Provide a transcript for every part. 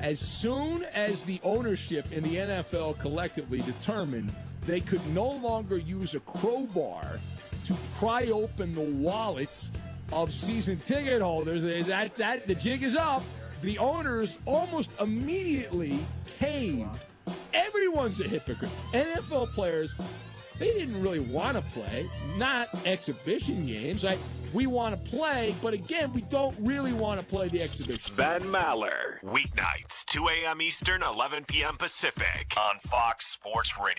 as soon as the ownership in the NFL collectively determined they could no longer use a crowbar to pry open the wallets of season ticket holders, the jig is up. The owners almost immediately caved. Everyone's a hypocrite. NFL players, they didn't really want to play, not exhibition games. We want to play, but again, we don't really want to play the exhibition. Ben Maller, weeknights, 2 a.m. Eastern, 11 p.m. Pacific, on Fox Sports Radio.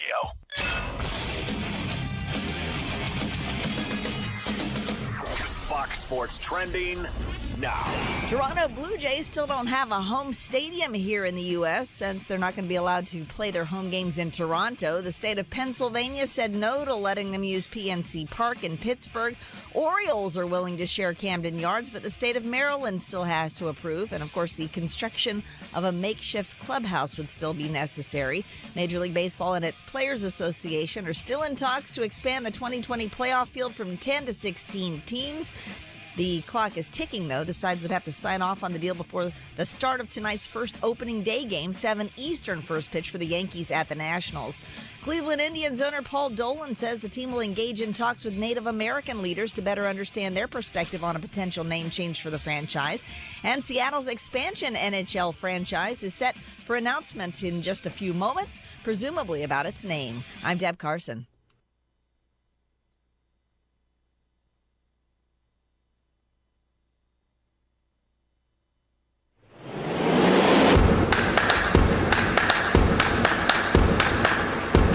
Fox Sports Trending now. Toronto Blue Jays still don't have a home stadium here in the U.S. since they're not going to be allowed to play their home games in Toronto. The state of Pennsylvania said no to letting them use PNC Park in Pittsburgh. Orioles are willing to share Camden Yards, but the state of Maryland still has to approve. And, of course, the construction of a makeshift clubhouse would still be necessary. Major League Baseball and its Players Association are still in talks to expand the 2020 playoff field from 10 to 16 teams. The clock is ticking, though. The sides would have to sign off on the deal before the start of tonight's first opening day game, 7 Eastern first pitch for the Yankees at the Nationals. Cleveland Indians owner Paul Dolan says the team will engage in talks with Native American leaders to better understand their perspective on a potential name change for the franchise. And Seattle's expansion NHL franchise is set for announcements in just a few moments, presumably about its name. I'm Deb Carson.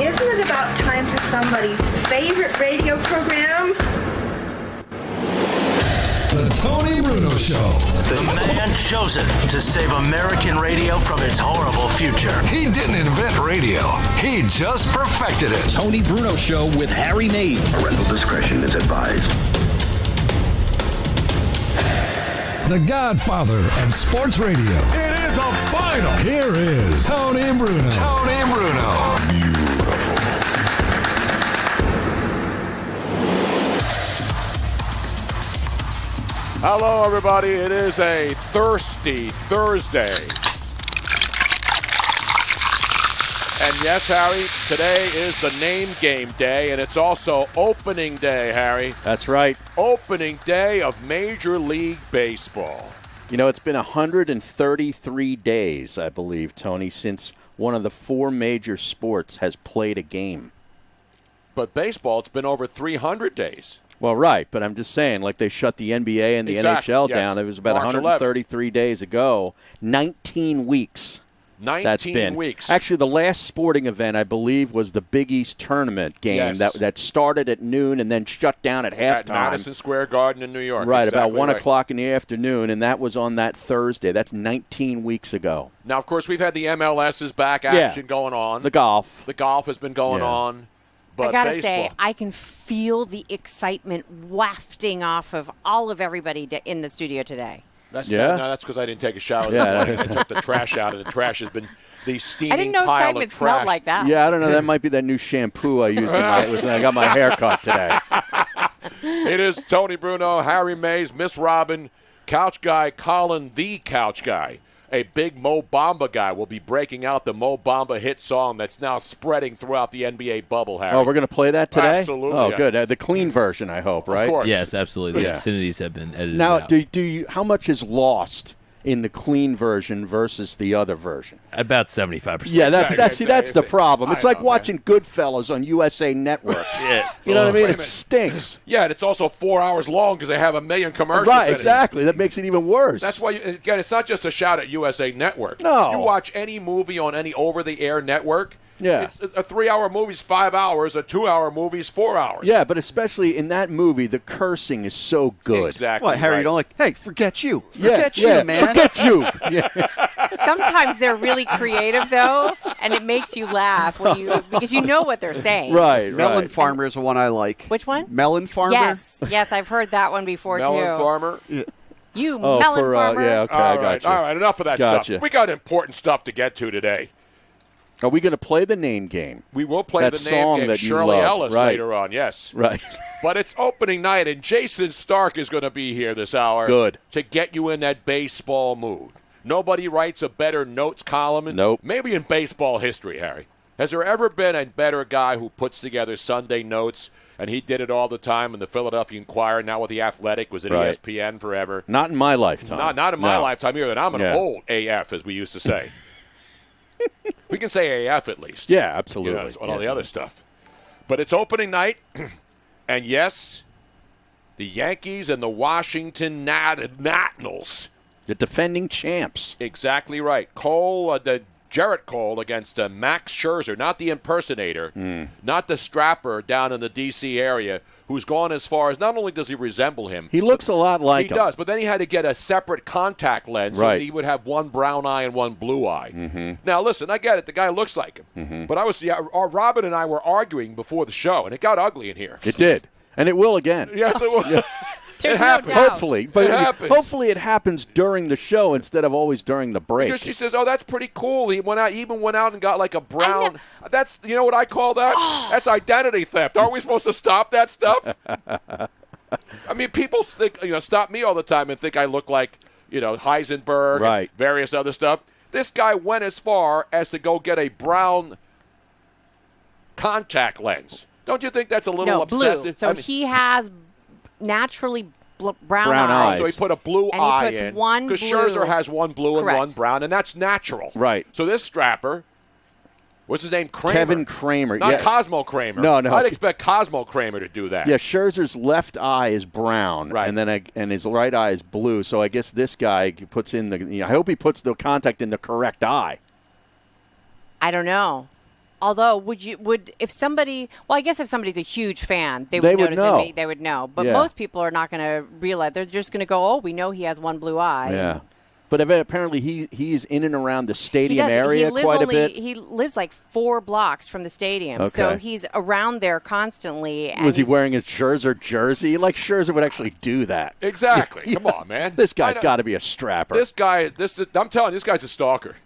Isn't it about time for somebody's favorite radio program? The Tony Bruno Show. The man chosen to save American radio from its horrible future. He didn't invent radio. He just perfected it. Tony Bruno Show with Harry Mays. Parental discretion is advised. The Godfather of Sports Radio. It is a final. Here is Tony Bruno. Tony Bruno. Hello, everybody. It is a thirsty Thursday. And yes, Harry, today is the name game day, and it's also opening day, Harry. That's right. Opening day of Major League Baseball. You know, it's been 133 days, I believe, Tony, since one of the 4 major sports has played a game. But baseball, it's been over 300 days. Well, right, but I'm just saying, like they shut the NBA and the NHL down. It was about March 133 days ago. 19 weeks. 19 weeks. Actually, the last sporting event, I believe, was the Big East tournament game that started at noon and then shut down at halftime. At Madison Square Garden in New York. Right, exactly about 1 o'clock in the afternoon, and that was on that Thursday. That's 19 weeks ago. Now, of course, we've had the MLS's back action going on. The golf. The golf has been going on. But I gotta say, I can feel the excitement wafting off of all of everybody in the studio today. That's because I didn't take a shower this morning. I took the trash out, and the trash has been the steaming pile of trash. I didn't know excitement smelled like that. Yeah, I don't know. That might be that new shampoo I used when I got my hair cut today. It is Tony Bruno, Harry Mays, Miss Robin, Couch Guy Colin, the Couch Guy. A big Mo Bamba guy will be breaking out the Mo Bamba hit song that's now spreading throughout the NBA bubble, Harry. Oh, we're going to play that today? Absolutely. Oh, good. The clean version, I hope, right? Of course. Yes, absolutely. The obscenities have been edited now, out. do you? How much is lost in the clean version versus the other version? About 75%. Yeah, that's the problem. It's like watching Goodfellas on USA Network. You know what I mean? It stinks. Yeah, and it's also 4 hours long because they have a million commercials. Right, exactly. That makes it even worse. That's why, again, it's not just a shout at USA Network. No. You watch any movie on any over-the-air network, yeah. It's a 3-hour movie's 5 hours, a 2-hour movie's 4 hours. Yeah, but especially in that movie, the cursing is so good. Exactly. What, Harry, right. you don't like, hey, forget you. Forget you, man. Forget you. Sometimes they're really creative, though, and it makes you laugh because you know what they're saying. Right. Melon Farmer is the one I like. Which one? Melon Farmer? Yes, I've heard that one before, Melon too. Farmer? Yeah. You melon farmer. Yeah, okay, all I got right, you. all right, enough of that Gotcha. stuff. We got important stuff to get to today. Are we going to play the name game? We will play that the song name game. that you Shirley love. Ellis Right. later on, yes. Right. But it's opening night, and Jayson Stark is going to be here this hour Good. to get you in that baseball mood. Nobody writes a better notes column. Maybe in baseball history, Harry. Has there ever been a better guy who puts together Sunday notes, and he did it all the time in the Philadelphia Inquirer, now with The Athletic, was at ESPN forever? Not in my lifetime. Not in my lifetime either, and I'm an old AF, as we used to say. We can say AF at least. Yeah, absolutely. On all the other stuff. But it's opening night, and yes, the Yankees and the Washington Nationals. The defending champs. Exactly right. Jarrett Cole against Max Scherzer, not the impersonator, not the strapper down in the D.C. area, who's gone as far as not only does he resemble him. He looks a lot like him. He does, but then he had to get a separate contact lens so that he would have one brown eye and one blue eye. Now, listen, I get it. The guy looks like him. But Robin and I were arguing before the show, and it got ugly in here. It did. And it will again. Yes, it will. Yeah. It happens. Hopefully. But hopefully it happens during the show instead of always during the break. Because she says, oh, that's pretty cool. He went out and got like a brown. That's, you know what I call that? That's identity theft. Aren't we supposed to stop that stuff? I mean, people think, stop me all the time and think I look like, Heisenberg and various other stuff. This guy went as far as to go get a brown contact lens. Don't you think that's a little obsessive? Blue. So he has naturally brown eyes. So he put a blue and eye he puts in. one because blue. Scherzer has one blue and one brown, and that's natural. Right. So this strapper, what's his name? Kramer. Kevin Kramer. Not Cosmo Kramer. No. I'd expect Cosmo Kramer to do that. Yeah, Scherzer's left eye is brown, and then and his right eye is blue. So I guess this guy puts in the. I hope he puts the contact in the correct eye. I don't know. Although, if somebody's a huge fan, they would notice it. They would know. But most people are not going to realize. They're just going to go, oh, we know he has one blue eye. Yeah. But apparently he's in and around the stadium area quite a bit. He lives like 4 blocks from the stadium. Okay. So he's around there constantly. And was he wearing his Scherzer jersey? Like Scherzer would actually do that. Exactly. Come on, man. This guy's got to be a strapper. I'm telling you, this guy's a stalker.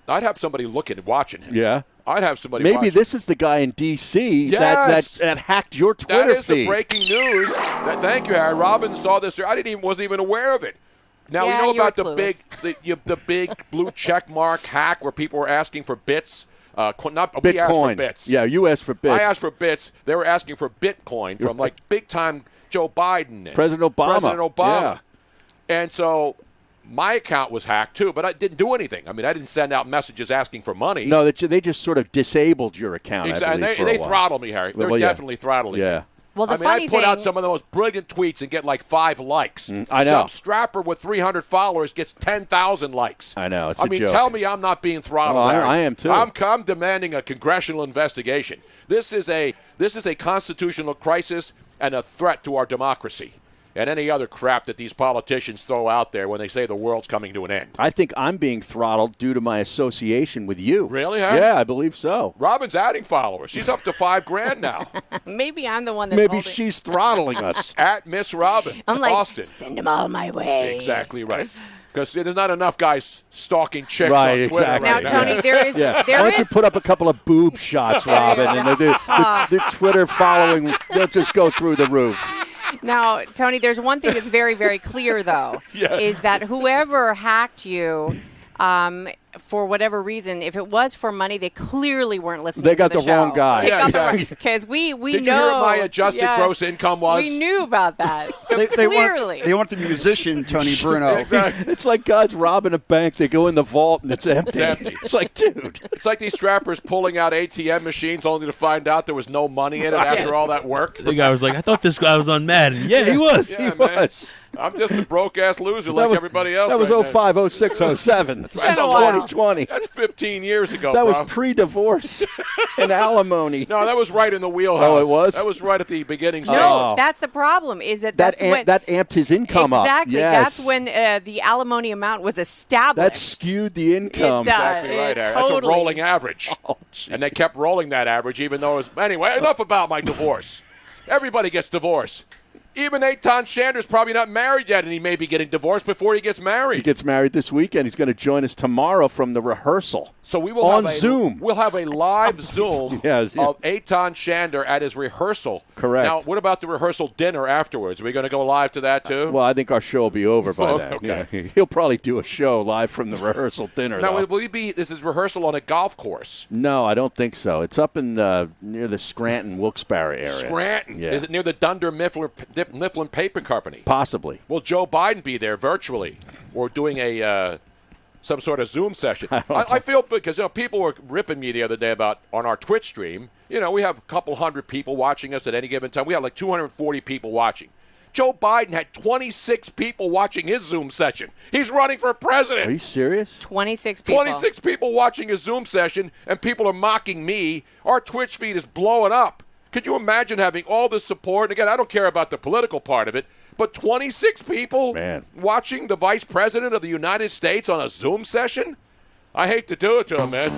I'd have somebody looking and watching him. Yeah. I'd have somebody Maybe watching. This is the guy in D.C. that hacked your Twitter feed. That is the breaking news. Thank you, Harry. Robin saw this. wasn't even aware of it. Now, we know about the big blue check mark hack where people were asking for bits. We asked for bits. Yeah, you asked for bits. I asked for bits. They were asking for Bitcoin from big-time Joe Biden and President Obama. Yeah. And so my account was hacked, too, but I didn't do anything. I mean, I didn't send out messages asking for money. No, they just sort of disabled your account. Exactly. And they throttled me, Harry. They're definitely throttling me. Well, I put out some of the most brilliant tweets and get 5 likes. I know. Some strapper with 300 followers gets 10,000 likes. I know. It's a joke. Tell me I'm not being throttled. I am, too. I'm demanding a congressional investigation. This is a constitutional crisis and a threat to our democracy. And any other crap that these politicians throw out there when they say the world's coming to an end. I think I'm being throttled due to my association with you. Really, Harry? Yeah, I believe so. Robin's adding followers. She's up to $5,000 now. Maybe I'm the one that's she's throttling us. At Miss Robin, I'm like, Austin. Send them all my way. Exactly right. Because there's not enough guys stalking chicks on Twitter. Exactly. Now, Tony, there is. Why don't you put up a couple of boob shots, Robin, and the Twitter following, they'll just go through the roof. Now, Tony, there's one thing that's very, very clear, though, is that whoever hacked you, for whatever reason, if it was for money, they clearly weren't listening to the show. They got the wrong guy. Yeah, exactly. Because we Did know. Did you hear what my adjusted gross income was? We knew about that. So clearly. They want the musician, Tony Bruno. Exactly. It's like guys robbing a bank. They go in the vault and it's empty. It's like, dude. It's like these strappers pulling out ATM machines only to find out there was no money in it after all that work. The guy was like, I thought this guy was on Madden. Yeah, he was. Yeah, he was. I'm just a broke-ass loser everybody else. That was 05, 06, 07. That's 2020. That's 15 years ago, That bro. was pre-divorce and alimony. No, that was right in the wheelhouse. Oh, it was? That was right at the beginning stage. No, that's the problem. Is that amped his income up. Exactly. Yes. That's when the alimony amount was established. That skewed the income. It does. Exactly right, Harry. That's a rolling average. Oh, and they kept rolling that average even though it was... Anyway, enough about my divorce. Everybody gets divorced. Even Eitan Shander's probably not married yet, and he may be getting divorced before he gets married. He gets married this weekend. He's going to join us tomorrow from the rehearsal. So we will on Zoom. We'll have a live Zoom Yes. of Eitan Shander at his rehearsal. Correct. Now, what about the rehearsal dinner afterwards? Are we going to go live to that too? Well, I think our show will be over by then. Okay. Yeah. He'll probably do a show live from the rehearsal dinner. Now, though. will he be? This is rehearsal on a golf course. No, I don't think so. It's up in near the Scranton, Wilkes-Barre area. Scranton. Yeah. Is it near the Dunder Mifflin Paper Company? Possibly. Will Joe Biden be there virtually or doing a some sort of Zoom session? I feel because people were ripping me the other day about on our Twitch stream. We have a couple hundred people watching us at any given time. We have like 240 people watching. Joe Biden had 26 people watching his Zoom session. He's running for president. Are you serious? 26 people. 26 people watching his Zoom session, and people are mocking me. Our Twitch feed is blowing up. Could you imagine having all this support? Again, I don't care about the political part of it, but 26 people watching the Vice President of the United States on a Zoom session? I hate to do it to him, man.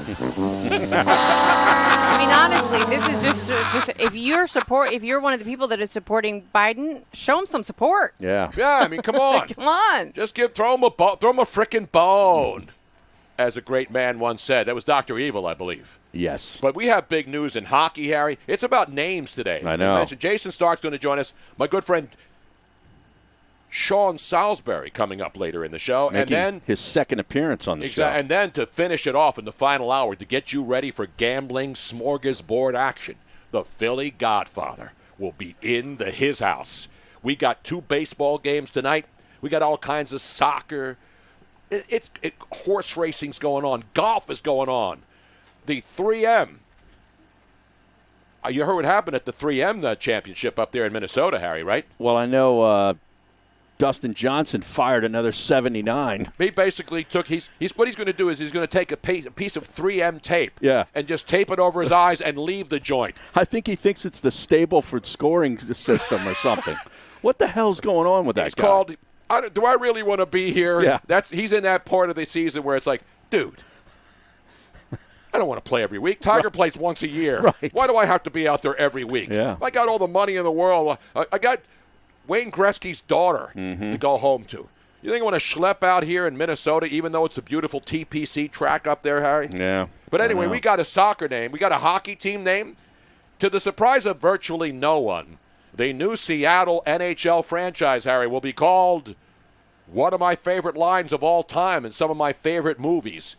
I mean, honestly, this is just if you're one of the people that is supporting Biden, show him some support. Yeah. Yeah, I mean, come on. Come on. Just throw him a frickin' bone, as a great man once said. That was Dr. Evil, I believe. Yes. But we have big news in hockey, Harry. It's about names today. I know. You mentioned Jayson Stark's going to join us. My good friend Sean Salisbury coming up later in the show. Making and then his second appearance on the show. And then to finish it off in the final hour to get you ready for gambling smorgasbord action, the Philly Godfather will be in his house. We got 2 baseball games tonight. We got all kinds of soccer. Horse racing's going on. Golf is going on. The 3M. You heard what happened at the 3M championship up there in Minnesota, Harry, right? Well, I know Dustin Johnson fired another 79. He basically took what he's going to do is he's going to take a piece of 3M tape and just tape it over his eyes and leave the joint. I think he thinks it's the Stableford scoring system or something. What the hell's going on with that guy? It's called Do I really want to be here? Yeah. He's in that part of the season where it's like, dude, I don't want to play every week. Tiger plays once a year. Right. Why do I have to be out there every week? Yeah. I got all the money in the world. I got Wayne Gretzky's daughter to go home to. You think I want to schlep out here in Minnesota, even though it's a beautiful TPC track up there, Harry? Yeah. But anyway, we got a soccer name. We got a hockey team name. To the surprise of virtually no one, the new Seattle NHL franchise, Harry, will be called one of my favorite lines of all time in some of my favorite movies.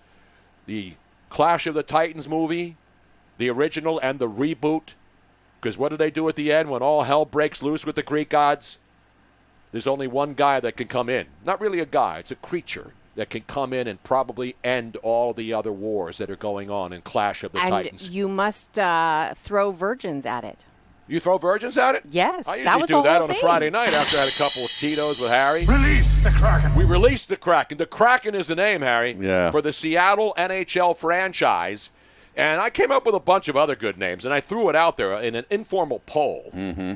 The Clash of the Titans movie, the original and the reboot. Because what do they do at the end when all hell breaks loose with the Greek gods? There's only one guy that can come in. Not really a guy, it's a creature that can come in and probably end all the other wars that are going on in Clash of the Titans. And you must throw virgins at it. You throw virgins at it? Yes. I usually do that on a Friday night after I had a couple of Tito's with Harry. Release the Kraken. We released the Kraken. The Kraken is the name, Harry, Yeah. for the Seattle NHL franchise. And I came up with a bunch of other good names, and I threw it out there in an informal poll. Mm-hmm.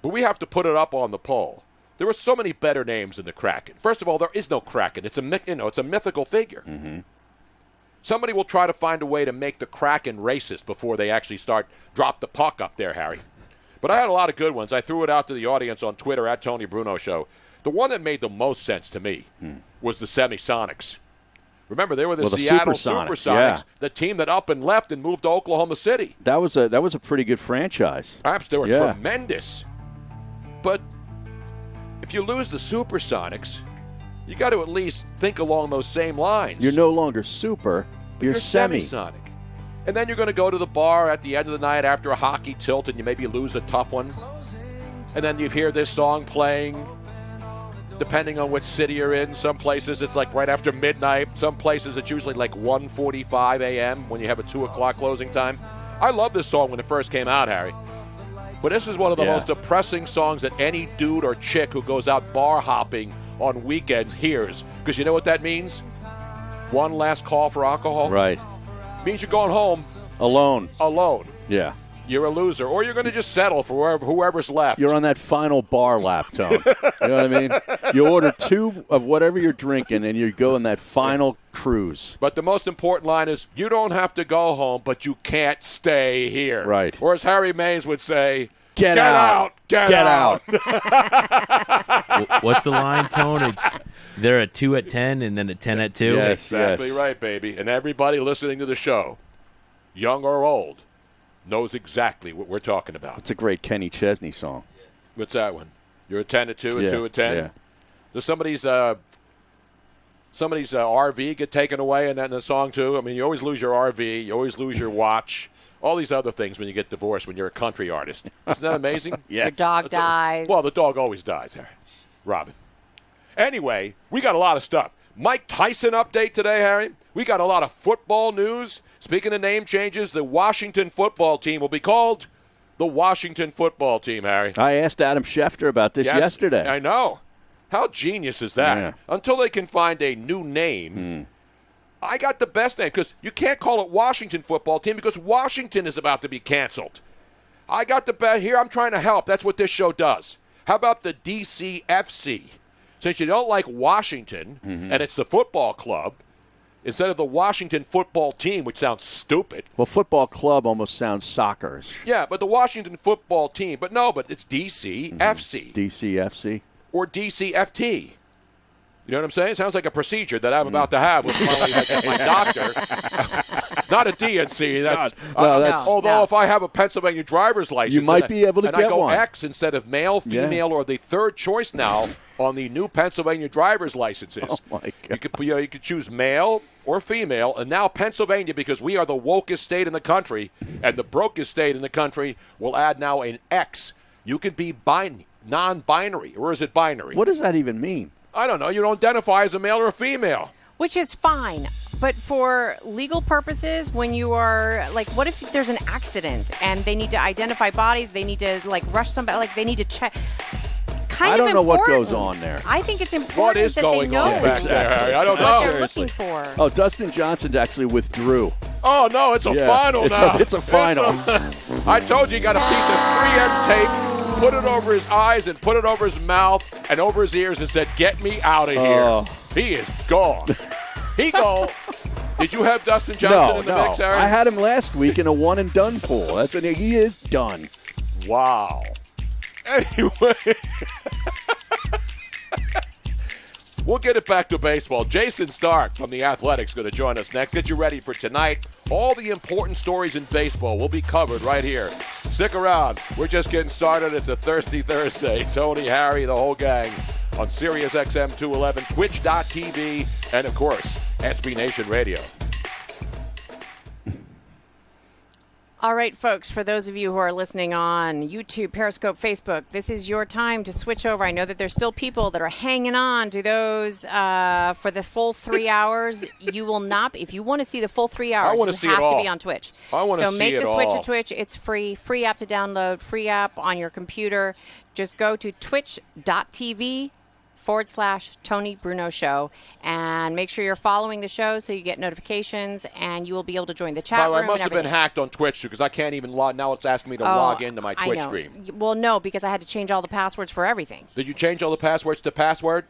But we have to put it up on the poll. There are so many better names than the Kraken. First of all, there is no Kraken. It's a mythical figure. Mm-hmm. Somebody will try to find a way to make the Kraken racist before they actually drop the puck up there, Harry. But I had a lot of good ones. I threw it out to the audience on Twitter at Tony Bruno Show. The one that made the most sense to me was the Semisonics. Remember, they were the Seattle Supersonics, the team that up and left and moved to Oklahoma City. That was a pretty good franchise. Perhaps they were tremendous. But if you lose the Supersonics, you got to at least think along those same lines. You're no longer super, you're semi. Semisonic. And then you're going to go to the bar at the end of the night after a hockey tilt and you maybe lose a tough one. And then you hear this song playing, depending on which city you're in. Some places it's like right after midnight. Some places it's usually like 1:45 a.m. when you have a 2 o'clock closing time. I love this song when it first came out, Harry. But this is one of the most depressing songs that any dude or chick who goes out bar hopping on weekends hears. Because you know what that means? One last call for alcohol. Right. Means you're going home alone. Yeah. You're a loser. Or you're going to just settle for whoever's left. You're on that final bar lap, Tone. You know what I mean? You order 2 of whatever you're drinking, and you go on that final cruise. But the most important line is, you don't have to go home, but you can't stay here. Right. Or as Harry Mays would say, Get out. Get out. What's the line, Tone? It's they're at 2 at 10 and then at 10 at 2. Yes, exactly right, baby. And everybody listening to the show, young or old, knows exactly what we're talking about. It's a great Kenny Chesney song. What's that one? You're at 10 at 2 and 2 at 10? Yeah. Does somebody's RV get taken away in the song, too? I mean, you always lose your RV. You always lose your watch. All these other things when you get divorced when you're a country artist. Isn't that amazing? Yes. Your dog dies. Well, the dog always dies, Harry. Robin. Anyway, we got a lot of stuff. Mike Tyson update today, Harry. We got a lot of football news. Speaking of name changes, the Washington football team will be called the Washington football team, Harry. I asked Adam Schefter about this yesterday. I know. How genius is that? Yeah. Until they can find a new name, I got the best name because you can't call it Washington football team because Washington is about to be canceled. I got the best here. I'm trying to help. That's what this show does. How about the DCFC? Since you don't like Washington and it's the football club, instead of the Washington football team, which sounds stupid. Well, football club almost sounds soccerish. Yeah, but the Washington football team. But it's DCFC. DCFC. Or DCFT. You know what I'm saying? It sounds like a procedure that I'm about to have with my doctor. Not a DNC. Although if I have a Pennsylvania driver's license, you might be able to and get I go one. X instead of male, female, or the third choice now on the new Pennsylvania driver's licenses. Oh my God! You could choose male or female, and now Pennsylvania, because we are the wokest state in the country and the brokest state in the country, will add now an X. You can be non-binary, or is it binary? What does that even mean? I don't know. You don't identify as a male or a female. Which is fine. But for legal purposes, when you are, what if there's an accident and they need to identify bodies, they need to, rush somebody, they need to check. I don't know what goes on there. I think it's important what is that going they know on back there, Harry? I don't know. What they're looking for. Oh, Dustin Johnson actually withdrew. Oh, no, it's a final now. It's a final. I told you got a piece of 3M tape, put it over his eyes and put it over his mouth and over his ears and said, "Get me out of here." He is gone. He gone. Did you have Dustin Johnson in the mix, Harry? I had him last week in a one-and-done pool. That's when he is done. Wow. Anyway, we'll get it back to baseball. Jayson Stark from The Athletic's going to join us next. Get you ready for tonight. All the important stories in baseball will be covered right here. Stick around. We're just getting started. It's a Thirsty Thursday. Tony, Harry, the whole gang on SiriusXM 211, Twitch.tv, and, of course, SB Nation Radio. All right, folks, for those of you who are listening on YouTube, Periscope, Facebook, this is your time to switch over. I know that there's still people that are hanging on to those for the full 3 hours. You will not, if you want to see the full 3 hours, you have to be on Twitch. I want to see it all. So make the switch to Twitch. It's free app to download, free app on your computer. Just go to twitch.tv/Tony Bruno Show and make sure you're following the show so you get notifications and you will be able to join the chat room. I must have been hacked on Twitch because I can't even log. Now it's asking me to log into my Twitch stream. Well, no, because I had to change all the passwords for everything. Did you change all the passwords to password?